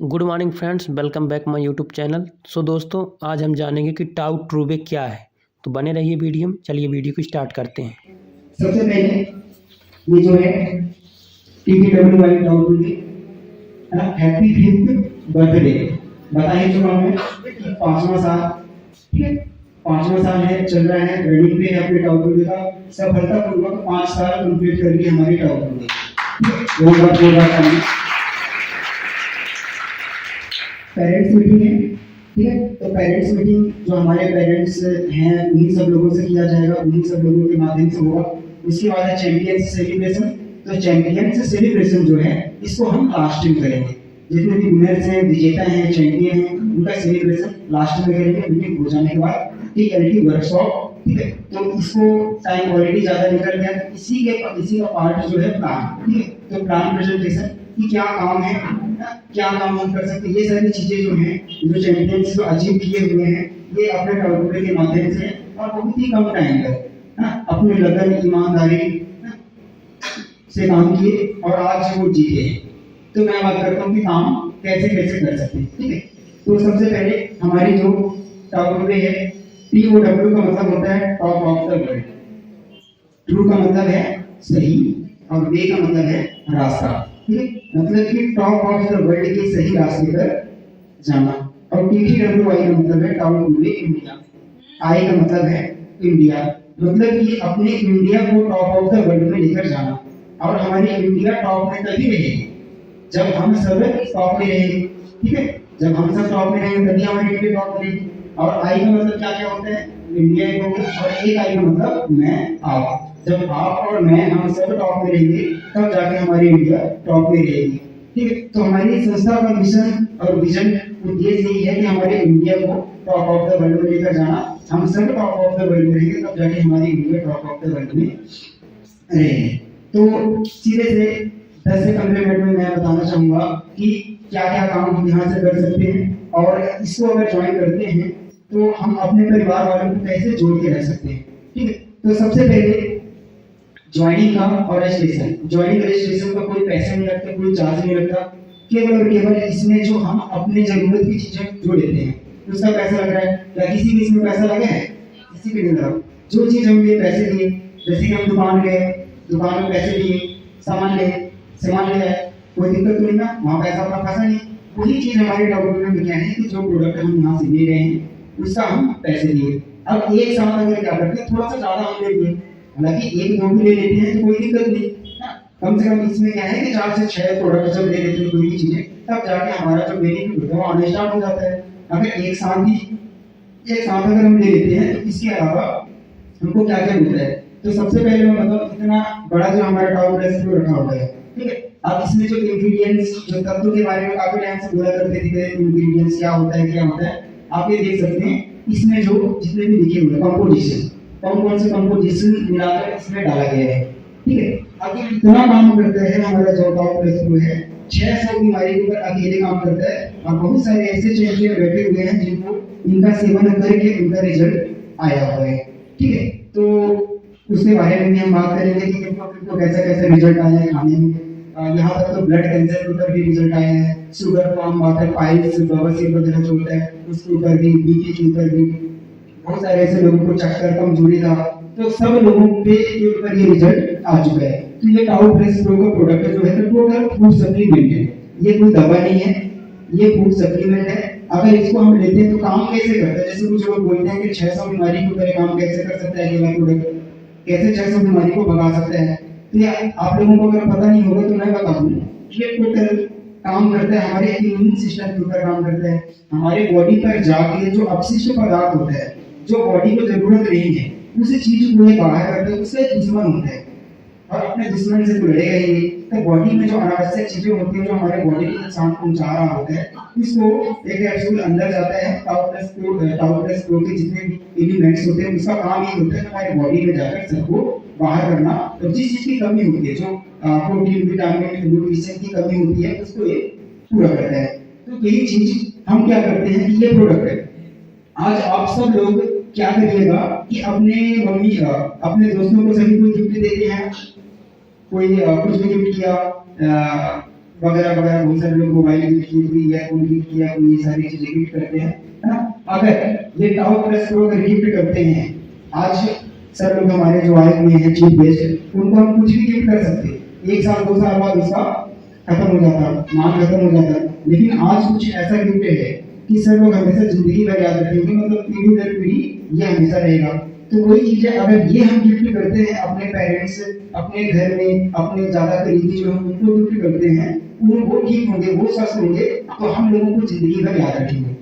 Good morning friends, welcome back my YouTube channel. दोस्तों, आज हम जानेंगे कि टाउ ट्रूवे क्या है। तो बने रहिए वीडियो में। चलिए वीडियो को स्टार्ट करते हैं। सबसे पहले ये जो है TTW वाली टाउ ट्रूवे हैप्पी 5th बर्थडे बताइए जो हमें 5वां साल, ठीक है, 5वां साल है, चल रहा है, रनिंग पे है अपने टाउ ट्रूवे का। सफलतापूर्वक 5 साल कंप्लीट कर लिए हमारी टाउ ट्रूवे। बहुत बहुत बधाई। पेरेंट्स मीटिंग है, ठीक है, तो पेरेंट्स मीटिंग जो हमारे पेरेंट्स हैं उन्हीं सब लोगों से किया जाएगा, उन्हीं सब लोगों के माध्यम से होगा। उसके बाद है चैंपियंस सेलिब्रेशन। तो चैंपियंस सेलिब्रेशन जो है इसको हम लास्ट में करेंगे। जितने भी विनर्स हैं, विजेता हैं, चैंपियन हैं, उनका सेलिब्रेशन लास्ट में करेंगे। मीटिंग हो जाने के बाद TLT वर्कशॉप, ठीक है, तो इसको टाइम ऑलरेडी ज्यादा निकल गया, तो इसी का पार्ट जो है प्लान, ठीक है, तो प्लान प्रेजेंटेशन कि क्या काम है, क्या काम हम कर सकते हैं, ये सारी चीजें जो हैं, जो चैंपियंस जो अचीव किए हुए हैं, ये अपने टाउ ट्रूवे के माध्यम से और बहुत ही कम टाइम में अपने लगन, ईमानदारी से काम किए और आज वो जीते हैं। तो मैं बात करता हूँ कि काम कैसे कैसे कर सकते हैं, ठीक है। तो सबसे पहले हमारी जो टाउ ट्रूवे है, TOW का मतलब होता है top of the world, true का मतलब है सही और वे का मतलब है रास्ता, ठीक है, मतलब कि टॉप ऑफ द वर्ल्ड के सही रास्ते पर जाना। और TTWI का मतलब है टाउ ट्रूवे इंडिया, आई का मतलब है इंडिया, मतलब कि अपने इंडिया को टॉप ऑफ द वर्ल्ड में लेकर जाना। और हमारी इंडिया टॉप में तभी रहेगी जब हम सब टॉप में रहेंगे, ठीक है, जब हम सब टॉप में रहेंगे तभी हमारी इंडिया टॉप रहेगी। और आई का मतलब क्या क्या होता है, इंडिया एक हो गया, और एक आई का मतलब मैं, आप। जब आप और मैं हम सब टॉप में रहेंगे तब जाके हमारी इंडिया टॉप में रहेगी, ठीक है। तो हमारी संस्था का मिशन और विजन उद्देश्य यही है कि हमारे इंडिया को टॉप ऑफ द वर्ल्ड में लेकर जाना। हम सब टॉप ऑफ द वर्ल्ड में रहेंगे तब जाके हमारी India top of the world में रहेगी। तो सीधे से 10 से 15 मिनट में मैं बताना चाहूंगा कि क्या क्या काम हम यहाँ से कर सकते हैं, और इसको अगर ज्वाइन करते हैं तो हम अपने परिवार वालों को कैसे जोड़ के रह सकते हैं, ठीक है। तो सबसे पहले ज्वाइनिंग का और रजिस्ट्रेशन। ज्वाइनिंग रजिस्ट्रेशन का कोई पैसा नहीं लगता, कोई चार्ज नहीं लगता, केवल और केवल इसमें जो हम अपनी जरूरत की चीजें जो लेते हैं उसका पैसा लग रहा है। क्या किसी भी इसमें पैसा लगा है? किसी भी नहीं लगा। जो चीज हम ये पैसे दिए, जैसे कि हम दुकान गए, दुकान में पैसे दिए, सामान ले, कोई दिक्कत तो नहीं ना, वहाँ पैसा अपना फंसा नहीं। वही चीज हमारे डॉक्यूमेंट में क्या है कि जो प्रोडक्ट हम यहाँ से ले रहे हैं उसका हम पैसे दिए। अब एक साथ अगर क्या करते हैं, थोड़ा सा ज्यादा हम ले लिए, हालांकि एक दो भी ले लेते हैं तो कोई दिक्कत नहीं, कम से कम इसमें क्या है कि 4 से 6 प्रोडक्ट जब ले लेते हैं कोई भी चीजें, तब जाके हमारा जो बेनिफिट होता है वो आने स्टार्ट हो जाता है। अगर एक साथ अगर हम ले लेते हैं तो इसके अलावा हमको क्या क्या मिलता है। तो सबसे पहले मैं मतलब इतना बड़ा जो हमारा टाउ रेसिपी रखा हुआ है, ठीक है। अब इसमें जो इंग्रेडिएंट्स, जो तत्वों के बारे में काफी टाइम से बोला करते थे, इंग्रेडिएंट्स क्या होता है क्या होता है, आप ये देख सकते हैं। इसमें जो जितने भी लिखे हुए कंपोजिशन, कौन से कंपोजिशन मिलाकर इसमें डाला गया है, ठीक है। अब ये इतना काम करता है हमारा जो टाउ रेसिपी है, 600 बीमारी के ऊपर अकेले काम करता है। और बहुत सारे ऐसे चैंपियन बैठे हुए हैं जिनको इनका सेवन करके उनका रिजल्ट आया हुआ है, ठीक है। तो उसके बारे में भी हम बात करेंगे कि किनको कैसा कैसा रिजल्ट आया है खाने में। यहाँ तक तो ब्लड कैंसर के ऊपर भी रिजल्ट आया है, शुगर का हम बात है, पाइल्स, बवासीर वगैरह जो होता है उसके ऊपर भी, बीपी के ऊपर भी, बहुत सारे ऐसे लोगों को चक्कर, कमजोरी था, तो सब लोगों पे के ऊपर ये रिजल्ट आ चुका है। तो ये टाउ प्रेस प्रो का प्रोडक्ट जो है टोटल फूड सप्लीमेंट है, ये कोई दवा नहीं है, ये फूड सप्लीमेंट है। अगर इसको हम लेते हैं तो काम कैसे करता है, जैसे कुछ लोग बोलते हैं कि 600 बीमारी के ऊपर काम कैसे कर सकता है ये वाला प्रोडक्ट, कैसे 600 बीमारी को भगा सकता है। तो ये आप लोगों को अगर पता नहीं होगा तो मैं बता दूं, ये टोटल काम करता है हमारे इम्यून सिस्टम के ऊपर काम करता है। हमारे बॉडी पर जाके जो अपशिष्ट पदार्थ होता है, जो बॉडी को जरूरत नहीं है, उसी चीज को ये बाहर करता है, उससे दुश्मन होता है और अपने दुश्मन से तो लड़ेगा ही नहीं। तो बॉडी में जो अनावश्यक चीजें होती है, जो हमारे बॉडी को नुकसान पहुंचा रहा होता है, इसको एक कैप्सूल अंदर जाता है। टाउ प्रेस प्रो के जितने भी एलिमेंट्स होते हैं उसका काम ये होता है हमारे बॉडी में जाकर सबको बाहर करना। तो जिस चीज की कमी होती है, जो प्रोटीन, विटामिन, न्यूट्रिशन की कमी होती है, उसको ये पूरा करता है। तो यही चीज हम क्या करते हैं कि ये प्रोडक्ट है। आज आप सब लोग क्या करिएगा कि अपने मम्मी, अपने दोस्तों को सभी को गिफ्ट देते हैं, कोई कुछ भी गिफ्ट किया, वगैरह वगैरह बहुत सारे लोग मोबाइल गिफ्ट किए, कोई ईयरफोन गिफ्ट किया, कोई ये सारी चीजें गिफ्ट करते हैं, है ना। अगर ये टाउ प्लस प्रो अगर गिफ्ट करते हैं, आज सर लोग हमारे जो आए हुए हैं चीफ गेस्ट, उनको हम कुछ भी गिफ्ट कर सकते हैं, 1 साल 2 साल बाद उसका खत्म हो जाता, नाम खत्म हो जाता। लेकिन आज कुछ ऐसा गिफ्ट है कि सर लोग हमेशा जिंदगी भर याद रखेंगे, मतलब पीढ़ी दर पीढ़ी ये हमेशा रहेगा। तो वही चीज है, अगर ये हम गिफ्ट करते हैं अपने पेरेंट्स, अपने घर में अपने ज्यादा करीबी जो हम उनको गिफ्ट करते हैं, वो ठीक होंगे, वो स्वस्थ होंगे, तो हम लोगों को जिंदगी भर याद रखेंगे।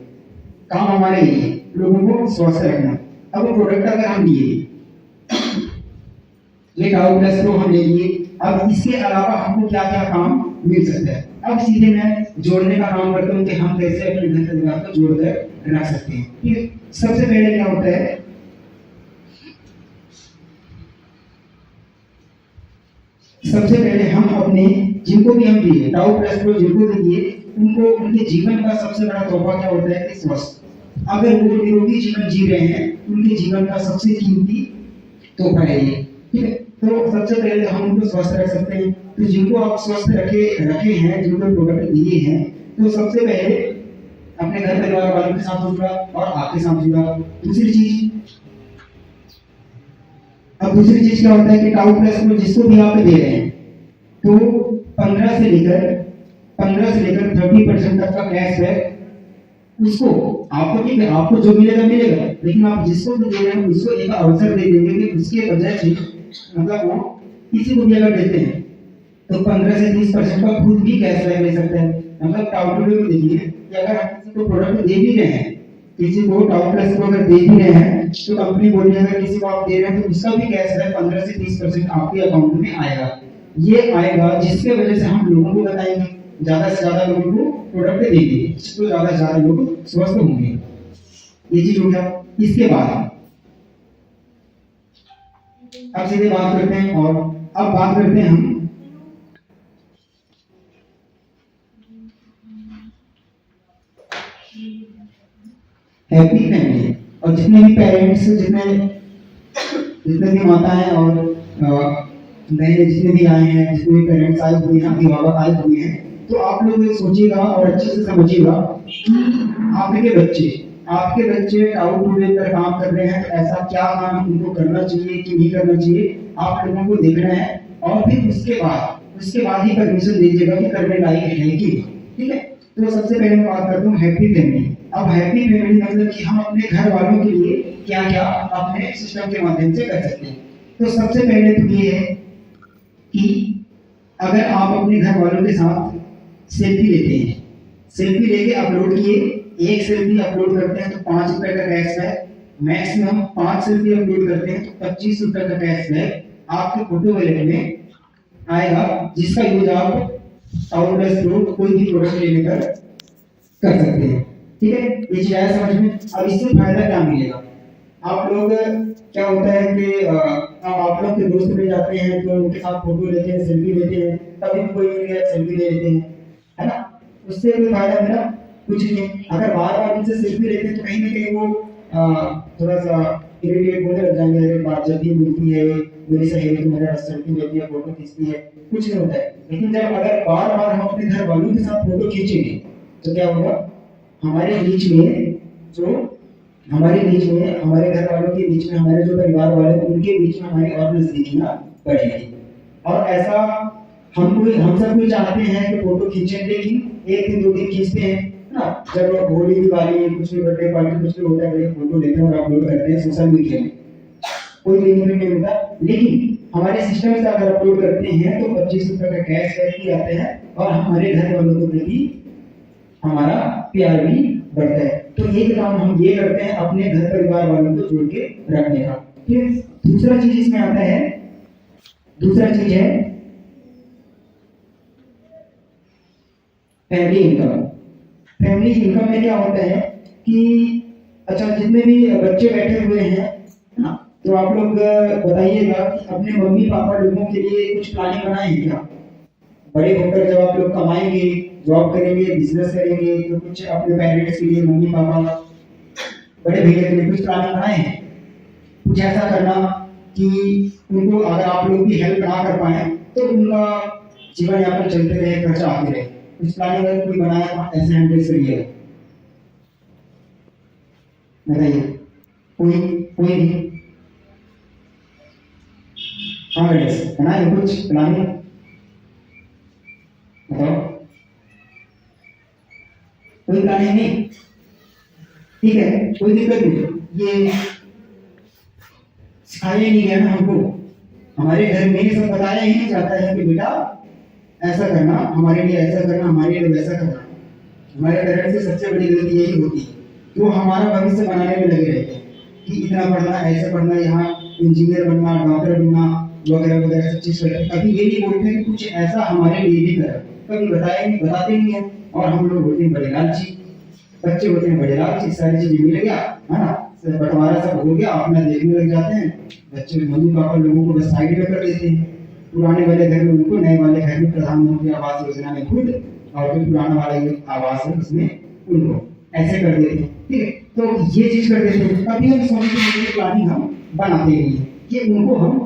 काम हमारे ये है, लोगों को स्वस्थ रखना। अब वो प्रोडक्ट अगर हम लिए, ये टाउ प्लस प्रो हम ले लिए, अब इसके अलावा हमको क्या क्या काम मिल सकता है। अब सीधे मैं जोड़ने का काम करता हूँ कि हम कैसे अपने घर परिवार को जोड़कर रख सकते हैं। ठीक है, सबसे पहले क्या होता है, सबसे पहले हम अपने जिनको भी हम दिए टाउ प्लस प्रो जिनको भी दिए, उनको उनके जीवन का सबसे बड़ा तोहफा क्या होता है कि स्वस्थ। अगर वो निरोगी जीवन जी रहे हैं, उनके जीवन का सबसे कीमती तोहफा है ये। ठीक है, तो सबसे पहले हम उनको स्वस्थ रख सकते हैं। तो जिनको आप स्वस्थ रखे हैं, जिनको प्रोडक्ट दिए हैं, तो सबसे पहले अपने घर परिवार वालों के साथ जुड़ा और आपके साथ जुड़ा। दूसरी चीज क्या होता है कि टाउ प्लस प्रो जिसको भी आप दे रहे हैं, तो 15 से लेकर 30% तक का कैशबैक उसको आपको, ठीक है, आपको जो मिलेगा मिलेगा, लेकिन आप जिसको भी दे रहे हैं उसको एक अवसर दे देंगे कि उसके वजह से, मतलब वो किसी को भी अगर देते हैं तो 15 से 30% का खुद भी कैशबैक ले सकते हैं। मतलब टाउ प्लस को देखिए कि अगर हम किसी को प्रोडक्ट दे भी रहे हैं, किसी को टाउ प्लस को अगर दे भी रहे हैं, तो कंपनी बोल रही है अगर किसी को आप दे रहे हैं तो उसका भी कैशबैक 15 से 30% आपके अकाउंट में आएगा। ये आएगा जिसके वजह से हम लोगों को बताएंगे, ज्यादा से ज्यादा लोगों को प्रोडक्ट देंगे, तो ज्यादा से ज्यादा लोग स्वस्थ होंगे। ये चीज हो गया। इसके बाद अब सीधे बात करते हैं, और अब बात करते हैं हम हैप्पी फैमिली। और जितने भी पेरेंट्स, जितने भी माता हैं और नए जितने भी आए हैं, जितने भी पेरेंट्स आए हुए हैं, अभिभावक आए हुए हैं, तो आप लोग सोचिएगा और अच्छे से समझिएगा कि आपके बच्चे टाउ टूडे पर काम कर रहे हैं, तो ऐसा क्या काम उनको करना चाहिए कि नहीं करना चाहिए, आप लोगों को देखना है। और फिर उसके बाद ही परमिशन दीजिएगा कि करने लायक है कि नहीं। ठीक है, तो सबसे पहले मैं बात करता हूँ हैप्पी फैमिली। अब हैप्पी फैमिली मतलब कि हम अपने घर वालों के लिए क्या क्या अपने सिस्टम के माध्यम से कर सकते हैं। तो सबसे पहले तो ये है कि अगर आप अपने घर वालों के साथ सेल्फी लेते हैं, सेल्फी लेके अपलोड किए, एक सेल्फी अपलोड करते हैं तो 5 रुपए का कैशबैक, मैक्सिमम 5 सेल्फी अपलोड करते हैं तो 25 रुपए का कैशबैक आपके फोटो वॉलेट में आएगा, जिसका यूज आप टाउ प्लस प्रो कोई भी प्रोडक्ट लेने पर कर सकते हैं। ठीक है, ये चीज आया समझ में। अब इससे फायदा क्या मिलेगा, आप लोग क्या होता है कि आप लोग के दोस्त मिल जाते हैं तो उनके साथ फोटो लेते हैं, सेल्फी लेते हैं, कभी भी कोई मिल गया सेल्फी ले लेते हैं, है ना। उससे कोई फायदा मेरा कुछ नहीं है। अगर बार बार उनसे सेल्फी लेते हैं तो कहीं ना कहीं वो थोड़ा सा इरिटेट होने लग जाएंगे, अरे बात जब भी मिलती है मेरी सहेली तो मेरा सेल्फी लेती है, फोटो खींचती है, कुछ नहीं होता है। लेकिन जब अगर बार बार हम अपने घर वालों के साथ फोटो खींचेंगे तो क्या होगा, हमारे बीच में हमारे घर वालों के बीच में, हमारे जो परिवार वाले हैं उनके बीच में हमारी और नजदीकियां बढ़ेगी। और ऐसा हम सब कोई चाहते हैं कि फोटो खींचें, लेकिन 1 दिन 2 दिन खींचते हैं ना, जब होली दिवाली कुछ भी बर्थडे पार्टी कुछ भी होता है, फोटो लेते हैं और अपलोड करते हैं सोशल मीडिया में, कोई बेनिफिट नहीं होता। लेकिन हमारे सिस्टम से अगर अपलोड करते हैं तो 25 रुपए का कैशबैक भी आते हैं और हमारे घर वालों के प्रति हमारा प्यार भी बढ़ता है। तो ये काम हम ये करते हैं अपने घर परिवार वालों को जोड़ के रखने का। फिर दूसरा चीज इसमें आता है, दूसरा चीज है फैमिली इनकम। फैमिली इनकम में क्या होता है कि अच्छा, जितने भी बच्चे बैठे हुए हैं ना, तो आप लोग बताइएगा कि अपने मम्मी पापा लोगों के लिए कुछ प्लानिंग बनाए हैं क्या। बड़े होकर जब आप लोग कमाएंगे, जॉब करेंगे, बिजनेस करेंगे, तो कुछ अपने पेरेंट्स के लिए, मम्मी पापा बड़े भैया के लिए कुछ प्लानिंग बनाए हैं। कुछ ऐसा करना कि उनको अगर आप लोग भी हेल्प ना कर पाए तो उनका जीवन यापन चलते रहे, खर्चा आते रहे। उस प्लानिंग अगर कोई बनाया तो ऐसे हैंडल करिएगा, बताइए। कोई कोई नहीं बनाए कुछ प्लानिंग, बताओ। कोई प्लानिंग नहीं, ठीक है, कोई दिक्कत नहीं। ये सिखाया नहीं गया ना हमको, हमारे घर में सब बताया ही नहीं जाता है कि बेटा ऐसा करना, हमारे लिए ऐसा करना, हमारे लिए वैसा करना। हमारे पेरेंट्स की सबसे बड़ी गलती यही होती है कि वो हमारा भविष्य बनाने में लगे रहते हैं कि इतना पढ़ना, ऐसे पढ़ना, यहाँ इंजीनियर बनना, डॉक्टर बनना, वगैरह वगैरह सब चीज करते। कभी ये नहीं बोलते कि कुछ ऐसा हमारे लिए भी करा, कभी बताया नहीं, बताते नहीं है। और हम लोग होते हैं बड़े लालची, बच्चे होते हैं बड़े लालची, सारी चीजें मिल गया है ना, बंटवारा सब हो गया, अपना देखने लग जाते हैं। बच्चे मम्मी पापा लोगों को बस साइड में कर देते हैं। पुराने वाले घर में उनको, नए वाले घर में प्रधानमंत्री आवास योजना में खुद, और जो पुराना वाला ये आवास है उसमें उनको ऐसे कर देते हैं, ठीक है। तो ये चीज कर देते हैं। कभी हम सोचते हैं प्लानिंग हम बनाते नहीं है कि उनको हम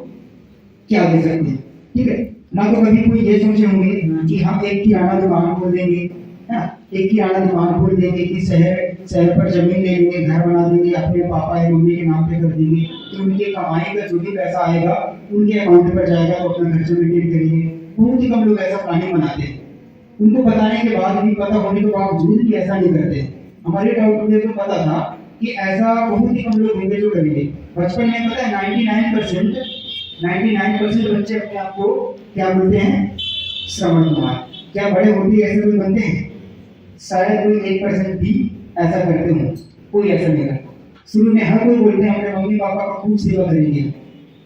क्या दे सकते हैं, ठीक है ना। तो कभी कोई ये सोचे होंगे कि हम एक किराना दुकान खोल देंगे, है ना, एक किराना दुकान खोल देंगे कि शहर पर जमीन ले लेंगे, घर बना देंगे, अपने पापा या मम्मी के नाम पे कर देंगे, तो उनके कमाई का जो भी पैसा आएगा उनके अकाउंट पर जाएगा, तो अपना खर्चा मेंटेन करेंगे। बहुत ही कम लोग ऐसा प्लानिंग बनाते हैं। उनको बताने के बाद भी, पता होने के बावजूद भी ऐसा नहीं करते। हमारे डाउट में तो पता था कि ऐसा बहुत ही कम लोग होंगे जो करेंगे। बचपन में पता है 99% बच्चे अपने आप को क्या बोलते हैं, श्रवण कुमार। क्या बड़े होते ऐसे कोई बनते हैं? शायद कोई 1% भी ऐसा करते हो, कोई ऐसा नहीं करता। शुरू में हर कोई बोलते हैं अपने मम्मी पापा का खूब सेवा करेंगे,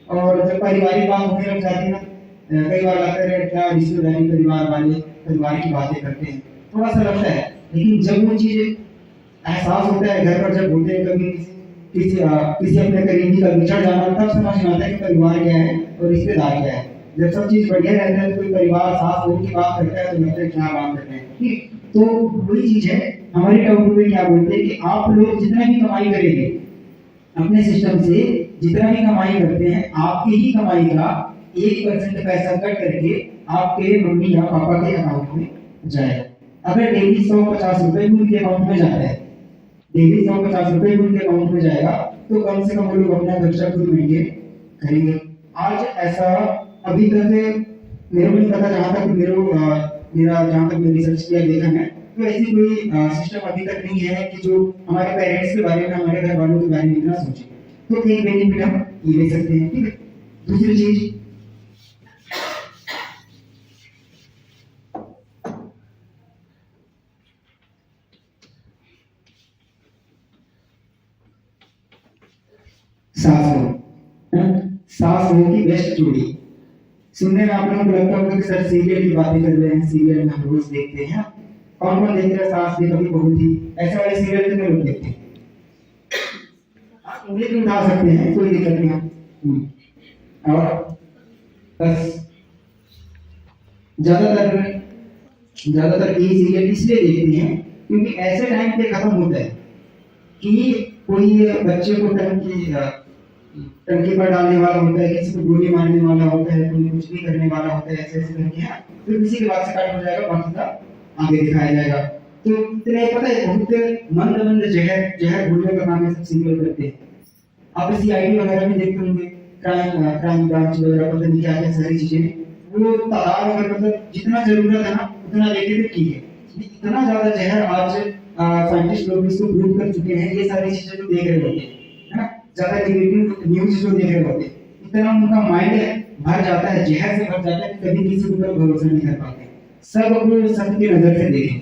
और जब पारिवारिक बात होने लग जाती है ना, कई बार लगता है क्या रिश्तेदारी परिवार वाले परिवार की बातें करते हैं, थोड़ा सा लगता है। लेकिन जब वो चीज एहसास होता है घर पर, जब होते हैं कभी किसी अपने करीबी का बिछड़ जाना, तब समझ में आता है कि परिवार क्या है और रिश्तेदार क्या है। जब सब चीज बढ़िया रहता है तो कोई परिवार साथ होकर की बात करता है तो लगता है क्या बात करते हैं, ठीक। तो वही चीज है, हमारे टाउन में क्या बोलते हैं कि आप लोग जितना भी कमाई करेंगे अपने सिस्टम से, जितना भी कमाई करते हैं, आपकी ही कमाई का 1% पैसा कट करके आपके मम्मी या पापा के अकाउंट में जाएगा। अगर डेली 150 रुपए भी उनके अकाउंट में जाता है, डेली 150 रुपए भी उनके अकाउंट में जाएगा, तो कम से कम वो लोग अपना खर्चा खुद मेंटेन करेंगे। आज ऐसा अभी तक मेरे को नहीं पता, जहाँ तक मेरा जहाँ तक मैंने रिसर्च किया देखा है, तो ऐसी कोई सिस्टम अभी तक नहीं है कि जो हमारे पेरेंट्स के बारे में, हमारे घर वालों के बारे में इतना सोचे। तो एक बेनिफिट हम ये ले सकते हैं, ठीक है। दूसरी चीज, सास बहू की बेस्ट जोड़ी। सुनने में आप लोगों को लगता होगा कि सर सीरियल की बातें कर रहे हैं, सीरियल में हम रोज देखते हैं। कौन कौन देखते हैं सास भी कभी बहू थी, ऐसे वाले सीरियल कितने लोग देखते हैं? आप उंगली भी उठा सकते हैं, कोई दिक्कत नहीं है। और बस ज्यादातर ये सीरियल इसलिए देखते हैं क्योंकि ऐसे टाइम पे खत्म होता है कि कोई बच्चे को टंकी पर डालने वाला होता है, किसी को गोली मारने वाला होता है, कोई कुछ भी करने वाला होता है, ऐसे ऐसे करके है, फिर किसी के बाद से कट हो जाएगा, बाकी का आगे दिखाया जाएगा। तो इतने पता है बहुत मंद जहर घोलने का काम है सब सीरियल करते हैं। आप सीआईडी वगैरह में देखते होंगे, क्राइम ब्रांच वगैरह, पता नहीं क्या क्या सारी चीजें, वो तादाद अगर मतलब जितना जरूरत है ना उतना देखे तो ठीक है। इतना ज्यादा जहर आज साइंटिस्ट लोग इसको प्रूव कर चुके हैं, ये सारी चीजें जो देख रहे होते हैं, है ना, ज्यादा नेगेटिव न्यूज जो देख रहे होते हैं, इतना उनका माइंड भर जाता है, जहर से भर जाता है कि कभी किसी पर भरोसा नहीं कर पाते। सब अपने सत्य की नजर से देखें,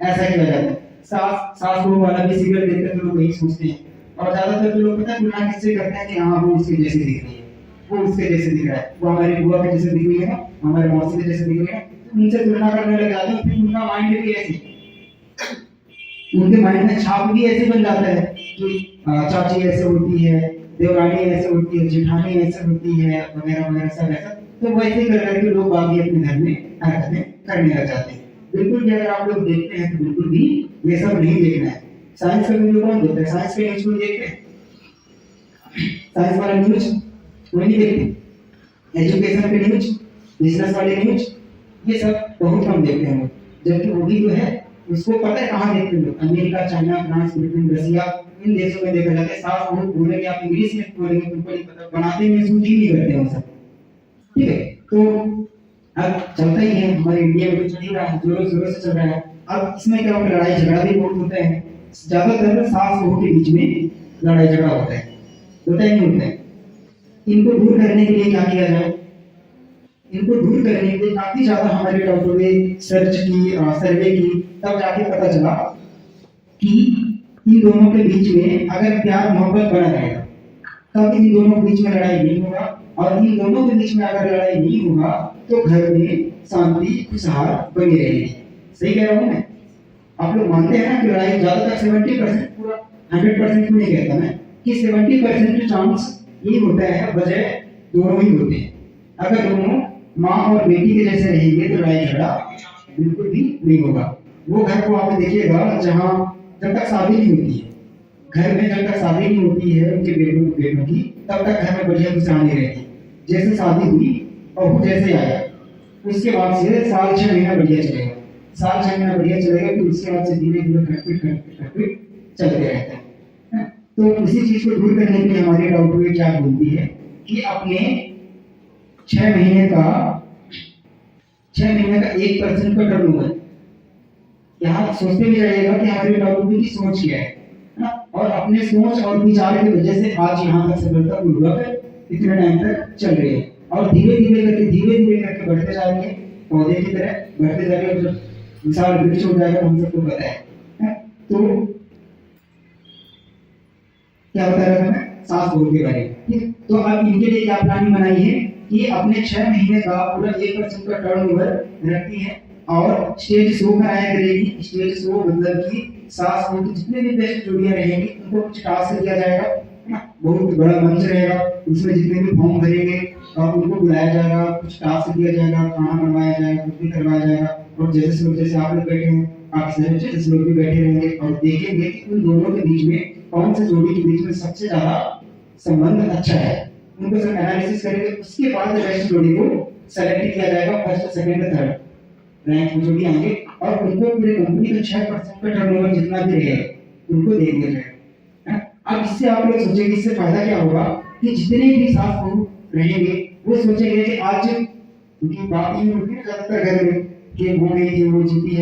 ऐसा किया जाता है। सास बहू वाला भी सीरियल देखते हैं तो लोग यही सोचते हैं, और ज्यादातर तो लोग पता है तुलना किससे करते हैं कि हाँ वो उसके जैसे दिख रही है, वो उसके जैसे दिख रहा है, वो हमारी बुआ के जैसे दिख रही है ना, हमारे मौसी के जैसे दिख रही है, तो उनसे तुलना करने लग जाते हैं। फिर उनका माइंड भी ऐसे, उनके माइंड में छाप भी ऐसे बन जाता है कि चाची ऐसे होती है, देवरानी ऐसे होती है, जेठानी ऐसे होती है, वगैरह वगैरह सब ऐसा। तो वैसे कर करके लोग बाकी अपने घर में हरकतें करने लग जाते हैं। बिल्कुल भी अगर आप लोग देखते हैं तो बिल्कुल भी ये सब नहीं देखना है। साइंस का वीडियो कौन देखता है? साइंस के न्यूज को देखते हैं, साइंस वाला न्यूज कोई नहीं देखते। एजुकेशन के न्यूज, बिजनेस वाले न्यूज, ये सब बहुत कम देखते हैं। जबकि वो भी जो है उसको पता है कहाँ देखते हैं लोग, अमेरिका, चाइना, फ्रांस, फिलीपीन, रसिया, इन देशों में देखा जाता है साफ वो बोलेंगे, आप इंग्लिश में बोलेंगे तुमको नहीं पता, बनाते में शूट ही नहीं करते हैं सब। ठीक है, तो अब चलता ही है हमारे इंडिया में, तो चल ही रहा है, जोरों शोरों से चल रहा है। अब इसमें क्या होता है, लड़ाई झगड़ा भी बहुत होता है, ज्यादातर सास बहू के बीच में लड़ाई झगड़ा होता है नहीं होता है। इनको दूर करने के लिए क्या किया जाए, इनको दूर करने के लिए काफी ज्यादा हमारे डॉक्टरों ने सर्च की, सर्वे की, तब जाके पता चला कि इन दोनों के बीच में अगर प्यार मोहब्बत बना रहेगा तब इन दोनों के बीच में लड़ाई नहीं होगा, और इन दोनों के बीच में अगर लड़ाई नहीं होगा तो घर में शांति खुशहाल बनी रहेगी। सही कह रहा हूँ मैं? आप लोग मानते हैं ना कि लड़ाई ज्यादातर 70%, पूरा 100% क्यों नहीं कहता मैं, कि 70% जो चांस ये होता है, वजह दोनों ही होते हैं। अगर दोनों माँ और बेटी के जैसे रहेंगे तो लड़ाई झगड़ा बिल्कुल भी नहीं होगा। वो घर को आप देखिएगा जहाँ जब तक शादी नहीं होती है, घर में जब तक शादी नहीं होती है उनके बेटों की, तब तक घर में बढ़िया खुशहाली रहती है। जैसे शादी हुई, बहू जैसे आया, उसके बाद से साल 6 महीना बढ़िया चलेगा, साल 6 महीना बढ़िया चलेगा, फिर उसके बाद से धीरे धीरे खटपिट चलते रहते हैं। तो उसी चीज को दूर करने के लिए हमारी डॉक्टर क्या बोलती है कि अपने 6 महीने का 1% का टर्नओवर, यहाँ सोचते भी रहिएगा कि हमारी डॉक्टर की सोच क्या है ना, और अपने सोच और विचार की वजह से आज यहाँ तक सफलतापूर्वक इतने टाइम तक चल रही है, और धीरे धीरे करके बढ़ते जा रही है, पौधे की तरह बढ़ते जा रही है। जब विशाल वृक्ष हो जाएगा हम सबको पता है। तो क्या बता रहा था मैं, सास बहू के बारे में। ठीक, तो अब इनके लिए क्या प्लानिंग बनाई है कि अपने 6 महीने का पूरा 1% का टर्नओवर रखती है, और स्टेज शो कराया करेगी। स्टेज शो मतलब कि सास बहू की जितने भी बेस्ट जोड़ियां रहेंगी उनको कुछ टास्क दिया जाएगा, है ना, बहुत बड़ा मंच रहेगा, उसमें जितने भी फॉर्म भरेंगे और उनको बुलाया जाएगा, कुछ टास्क दिया जाएगा, खाना बनवाया जाएगा, कुछ भी करवाया जाएगा, और जैसे आप लोग बैठे हैं, आप जैसे लोग भी बैठे रहेंगे और देखेंगे कि उन दोनों के बीच में कौन से जोड़ी के बीच में सबसे ज्यादा संबंध अच्छा है, उनको सब एनालिसिस करेंगे। उसके बाद बेस्ट जोड़ी को सेलेक्ट किया जाएगा, फर्स्ट, सेकंड, थर्ड रैंक में जो भी आएंगे, और उनको पूरे कंपनी का 6% का टर्नओवर जितना भी रहेगा उनको दे दिया जाएगा। अब इससे आप लोग सोचेंगे इससे फायदा क्या होगा कि जितने भी सास बहू रहेंगे वो सोचेंगे कि आज उनकी बात ही होती है ज्यादातर घर में कि वो गई थी, वो जीती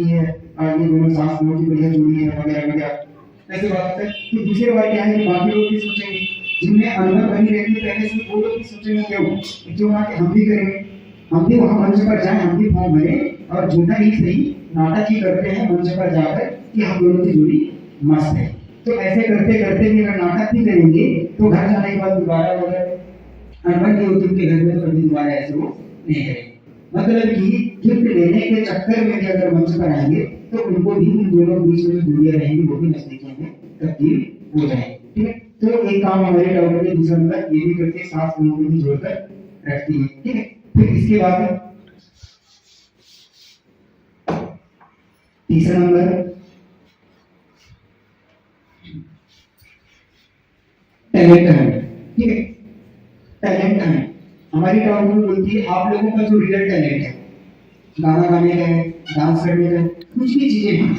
है, और ये दोनों सास बहू की बढ़िया जोड़ी है वगैरह वगैरह, ऐसे बात है। तो दूसरी बात क्या है कि बाकी लोग भी सोचेंगे, जिनमें अनुभव बनी रहती है पहले से, वो लोग भी सोचेंगे क्यों ना कि हम भी करेंगे, हम भी वहाँ मंच पर जाएं, हम भी फॉर्म भरें, और झूठा ही सही नाटक ही करते हैं मंच पर जाकर कि हम दोनों की जोड़ी मस्त है। तो ऐसे करते करते भी अगर नाटक भी करेंगे तो घर जाने के बाद दोबारा अगर अनुभव नहीं होती उनके घर में, तो कभी दोबारा ऐसे वो नहीं करेंगे। मतलब कि गिफ्ट लेने के चक्कर में भी अगर मंच पर आएंगे तो उनको भी उन दोनों के बीच में जो दूरियां रहेंगी वो भी नजदीकी में तब्दील हो जाएंगी। ठीक है, तो एक काम हमारे डॉक्टर ने दूसरा मतलब ये भी करके सास बहू को भी जोड़कर रखती है। ठीक है, फिर इसके बाद तीसरा नंबर टैलेंट हंट। ठीक है, टैलेंट हंट हमारी डॉक्टर बोलती है आप लोगों का जो रियल टैलेंट है, गाना गाने का है, डांस करने का है, कुछ भी चीजें हैं,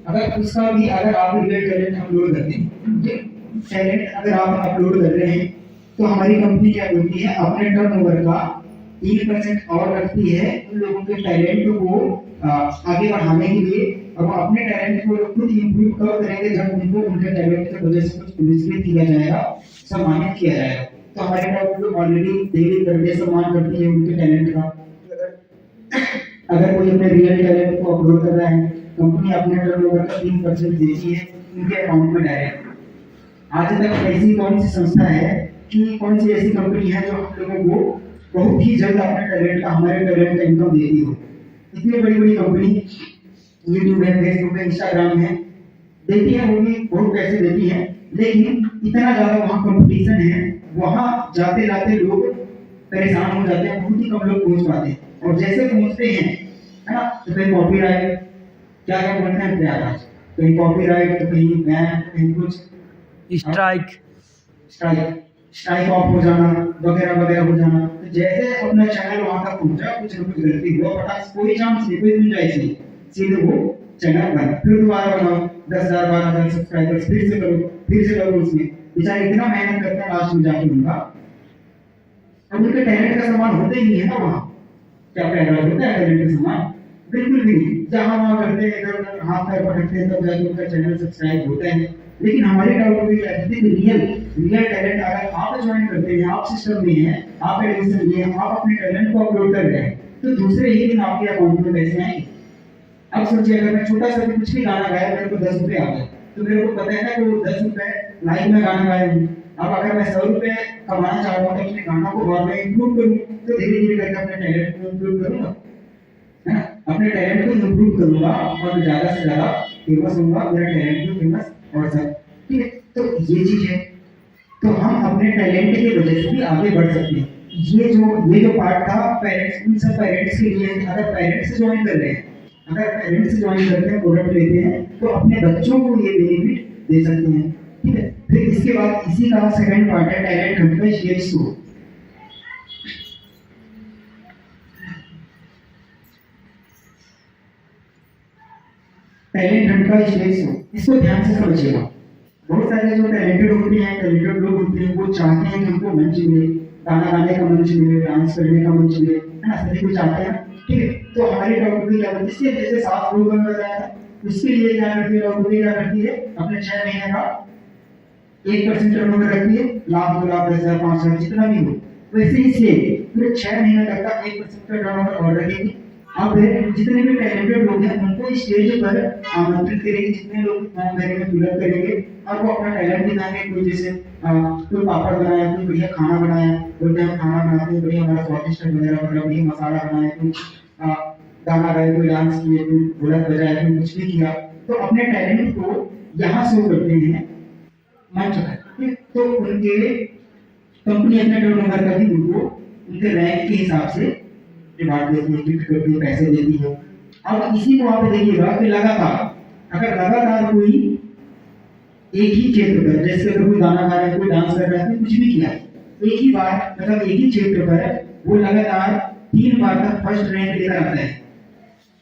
अगर उसका भी अगर आप रियल टैलेंट अपलोड करते हैं, टैलेंट अगर आप अपलोड कर रहे हैं, तो हमारी कंपनी क्या बोलती है अपने टर्नओवर का 3% और रखती है उन लोगों के टैलेंट को आगे बढ़ाने के लिए। अब अपने टैलेंट को खुद इम्प्रूव कब करेंगे, जब उनको उनके टैलेंट की वजह से कुछ पुरस्कृत किया जाएगा, सम्मानित किया जाएगा। तो हमारे डॉक्टर ऑलरेडी डेली करके सम्मान करती है उनके टैलेंट का। अगर कोई अपने रियल टैलेंट को अपलोड कर रहा है, कंपनी अपने टर्नओवर का 3% देती है उनके अकाउंट में डायरेक्ट। आज तक ऐसी कौन सी संस्था है कि कौन सी ऐसी कंपनी है जो हम लोगों को बहुत ही जल्द अपने टैलेंट का, हमारे टैलेंट का इनकम देती हो। इतनी बड़ी बड़ी कंपनी यूट्यूब है, फेसबुक है, इंस्टाग्राम है, देती है, वो भी बहुत पैसे देती है, लेकिन इतना ज्यादा वहाँ कंपटीशन है, वहाँ जाते जाते लोग परेशान हो जाते हैं, बहुत ही कम लोग पहुंच पाते हैं, और जैसे पहुंचते हैं, है ना, तो कहीं कॉपीराइट क्या क्या बोलते हैं प्रयास, कहीं कॉपीराइट तो कहीं बैन, कहीं कुछ स्ट्राइक ऑफ हो जाना वगैरह वगैरह हो जाना। तो जैसे अपना चैनल वहां तक पहुंचा, कुछ न कुछ गलती हुआ, फटाक कोई चांस नहीं, कोई गुंजाइश नहीं, सीधे वो चैनल बंद, फिर दोबारा बनाओ 10,000 12,000 सब्सक्राइबर्स, फिर से करो उसमें। बेचारे इतना मेहनत करते हैं लास्ट में जाके उनका, अब उनके टैलेंट का सवाल होता ही नहीं है ना वहाँ। क्या पैदा होता है टैलेंट का सवाल? बिल्कुल भी नहीं। जहाँ वहाँ करते हैं, इधर उधर हाथ पैर पटकते हैं, तब जाके उनका चैनल सब्सक्राइब होता है। लेकिन हमारे डाउट में क्या है, रियल टैलेंट अगर आप ज्वाइन करते हैं, आप सिस्टम में हैं, आप एडमिशन लिए हैं, आप अपने टैलेंट को अपलोड कर रहे हैं, तो दूसरे ही दिन आपके अकाउंट में पैसे आएंगे। अब सोचिए अगर मैं छोटा सा भी कुछ भी गाना गाया, मेरे को 10 रुपए आ गए, तो मेरे को पता है ना कि वो 10 रुपए लाइव में गाना गाया हूँ। अब अगर मैं 100 रुपए कमाना चाह रहा हूँ तो अपने गाना को और मैं इम्प्रूव करूँ, तो धीरे धीरे करके अपने टैलेंट को इम्प्रूव करूँगा, है ना? अपने टैलेंट को इम्प्रूव करूँगा और ज्यादा से ज्यादा फेमस होऊंगा, मेरा टैलेंट भी फेमस और सब, ठीक है? तो ये चीज है, तो हम अपने टैलेंट की वजह से भी आगे बढ़ सकते हैं। ये जो पार्ट था पेरेंट्स, उन सब पेरेंट्स के लिए, अगर पेरेंट्स ज्वाइन कर रहे हैं, अगर पेरेंट्स ज्वाइन करते हैं, प्रोडक्ट लेते हैं, तो अपने बच्चों को ये बेनिफिट दे सकते हैं, ठीक है? फिर इसके बाद इसी का सेकंड पार्ट है टैलेंट हंट का स्टेज शो। टैलेंट हंट का स्टेज शो, इसको ध्यान से समझिएगा। बहुत सारे जो टैलेंटेड होते हैं, टैलेंटेड लोग होते हैं, वो चाहते हैं कि हमको मंच मिले, गाना गाने का मंच मिले, डांस करने का मंच मिले, है ना? सभी कुछ चाहते हैं, ठीक है? तो हमारी डॉक्टर क्या करती है, इसके जैसे 7 लोग बन रहा है, उसके लिए क्या करती है डॉक्टर, क्या करती है अपने 6 महीने का 1% टर्नओवर रखती है, लाख 2 लाख 10,000 5,000 जितना भी हो, वैसे ही सेम पूरे 6 महीने तक का 1% का टर्नओवर और रखेगी। अब जितने भी टैलेंटेड लोग हैं उनको स्टेज पर आमंत्रित करेंगे, जितने लोग फॉर्म भरेंगे, फिलअप करेंगे और वो अपना टैलेंट दिखाएंगे। कोई जैसे कोई पापड़ बनाया, कोई बढ़िया खाना बनाया, बोलते हैं खाना बनाते हैं बढ़िया, हमारा स्वादिष्ट वगैरह वगैरह बढ़िया मसाला बनाया, कोई गाना गाया, कोई डांस किए, कोई ढोलक बजाया, कोई कुछ भी किया, तो अपने टैलेंट को यहाँ शो करते हैं मंच पर। तो उनके कंपनी अपने टर्नओवर का भी उनको उनके रैंक के हिसाब से रिवार्ड देती है, गिफ्ट करती है, पैसे देती है। अब इसी को आप देखिएगा कि लगातार कोई एक ही क्षेत्र पर, जैसे अगर कोई गाना गा रहा है, कोई डांस कर रहा है, कुछ भी किया, एक ही बार मतलब एक ही क्षेत्र पर वो लगातार 3 बार तक फर्स्ट रैंक लेकर आता है।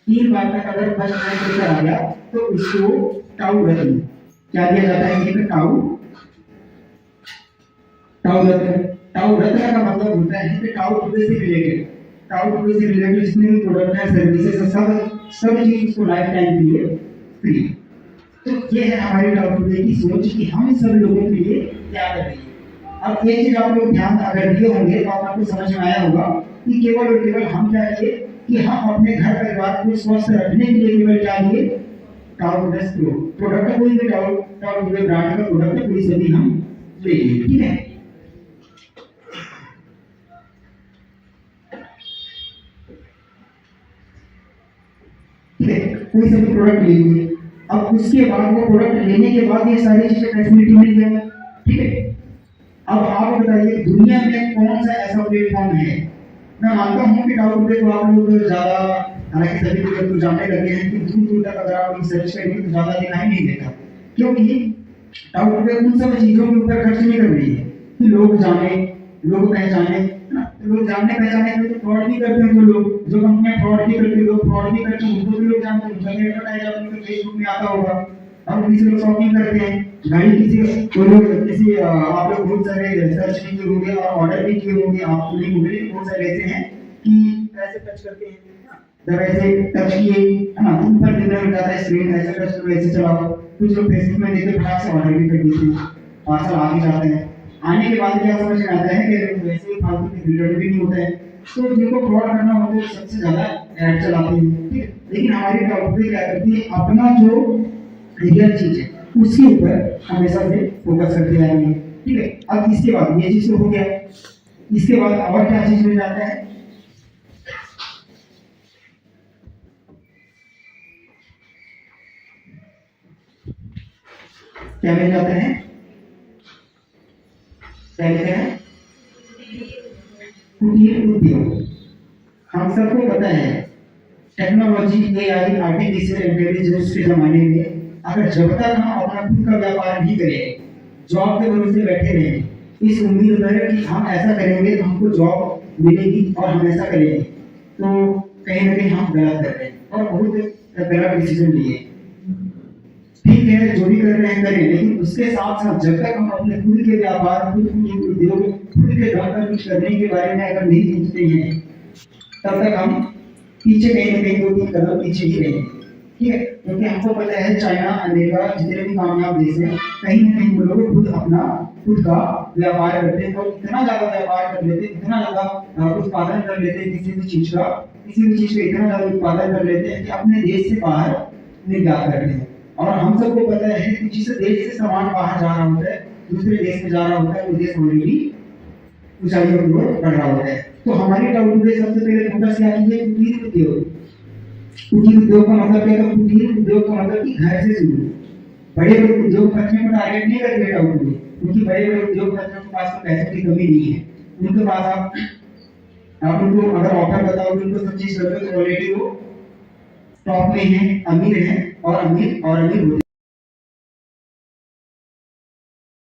3 बार तक अगर फर्स्ट रैंक लेकर आ गया तो उसको टाउ रत्न क्या दिया जाता है, एक टाउ रत्न का मतलब होता है कि टाउ टुडे से रिलेटेड जितने भी प्रोडक्ट है, सर्विसेज है, सब चीज उसको लाइफ टाइम के लिए फ्री। तो ये है हमारी टाउ टुडे की सोच कि हम सब लोगों के लिए क्या कर रही है। अब एक चीज आप लोग ध्यान अगर दिए होंगे तो आपको समझ में आया होगा कि केवल और केवल हम क्या किए कि हम अपने घर परिवार को स्वस्थ रखने के लिए केवल क्या लिए, टाउ टुडे प्रोडक्ट, कोई भी टाउ टुडे ब्रांड का प्रोडक्ट कोई से भी हम ले लिए, ठीक है? कोई सा भी प्रोडक्ट ले लिए, अब उसके बाद वो प्रोडक्ट लेने के बाद ये सारी चीजें फैसिलिटी मिल जाएगी, ठीक है? अब आप बताइए दुनिया में कौन सा ऐसा प्लेटफॉर्म है, मैं मानता हूँ कि टाउ टुडे को आप लोग ज्यादा, हालांकि सभी लोग तो जानने लगे हैं कि दूर दूर तक अगर आप रिसर्च करेंगे तो ज्यादा दिखाई नहीं देता, क्योंकि टाउ टुडे उन सब चीजों के ऊपर खर्च नहीं कर रही है कि लोग जाने, लोग पहचाने, लोग जानने पहचाने के लिए फ्रॉड भी करते हैं, जो कंपनियां फ्रॉड भी करती है, लोग फ्रॉड भी करते हैं, उनको भी लोग जानते हैं, उनका भी एडवर्टाइज आपको फेसबुक में आता होगा। अब उन्हीं से लोग शॉपिंग करते हैं, गाड़ी किसी आप लोग बहुत सारे सर्च भी किए होंगे और ऑर्डर भी किए होंगे, आप नहीं होंगे, बहुत सारे ऐसे हैं कि ऐसे टच करते हैं, जब ऐसे टच किए, है ना, ऊपर दिखने लग जाता है स्क्रीन, ऐसे टच करो, ऐसे चलाओ, कुछ लोग फेसबुक में देख के फटाक से ऑर्डर भी कर देते हैं, पार्सल आ भी जाते हैं। आने के बाद क्या समझ में आता है कि वैसे ही फालतू की रिटर्न भी नहीं होता है, तो जिनको फ्रॉड करना होता है सबसे ज्यादा ऐड चलाते हैं, ठीक है? लेकिन हमारी कंपनी क्या करती है, अपना जो रियल चीज है उसके ऊपर हमेशा से फोकस करते आएंगे, ठीक है? अब इसके बाद ये चीज तो हो गया, इसके बाद और क्या चीज मिल जाता है, क्या मिल जाता है, क्या कहते हैं, कुटीर उद्योग। हम सबको पता है टेक्नोलॉजी, एआई, आर्टिफिशियल इंटेलिजेंस के जमाने में अगर जब तक हम अपना खुद का व्यापार नहीं करें, जॉब के भरोसे बैठे रहें, इस उम्मीद पर कि हम ऐसा करेंगे तो हमको जॉब मिलेगी और हम ऐसा करेंगे, तो कहीं ना कहीं हम गलत कर रहे हैं। और बहुत गलत डिसीजन लिए। ठीक है, जो भी कर रहे हैं करें, लेकिन उसके साथ साथ जब तक हम अपने खुद के व्यापार, खुद के उद्योग, खुद के दम पर कुछ करने के बारे में अगर नहीं सोचते हैं, तब तक हम पीछे कहीं ना कहीं 2-3 कदम पीछे ही रहेंगे। ठीक है, क्योंकि हमको पता है चाइना, अमेरिका जितने भी कामयाब देश हैं, कहीं ना कहीं वो लोग खुद का व्यापार करते हैं और इतना ज्यादा व्यापार कर लेते हैं, इतना ज्यादा उत्पादन कर लेते हैं किसी भी चीज का इतना ज्यादा उत्पादन कर लेते हैं कि अपने देश से बाहर निर्यात करते हैं। और हम सबको पता है कि जिस देश से सामान बाहर जा रहा होता है, दूसरे देश में जा रहा होता है, वो देश ऑलरेडी ऊंचाइयों की ओर बढ़ रहा होता है। तो हमारी टाउन में सबसे पहले फोकस क्या कीजिए, कुटीर उद्योग। कुटीर उद्योग का मतलब क्या है? कुटीर उद्योग का मतलब कि घर से शुरू। बड़े बड़े उद्योगपतियों को टारगेट नहीं करते टाउन में, क्योंकि बड़े बड़े उद्योगपतियों के पास तो पैसों की कमी नहीं है। उनके पास आप उनको अगर ऑफर बताओगे, उनको सब चीज करते हो, तो ऑलरेडी वो टॉप में है, अमीर है और अमीर होते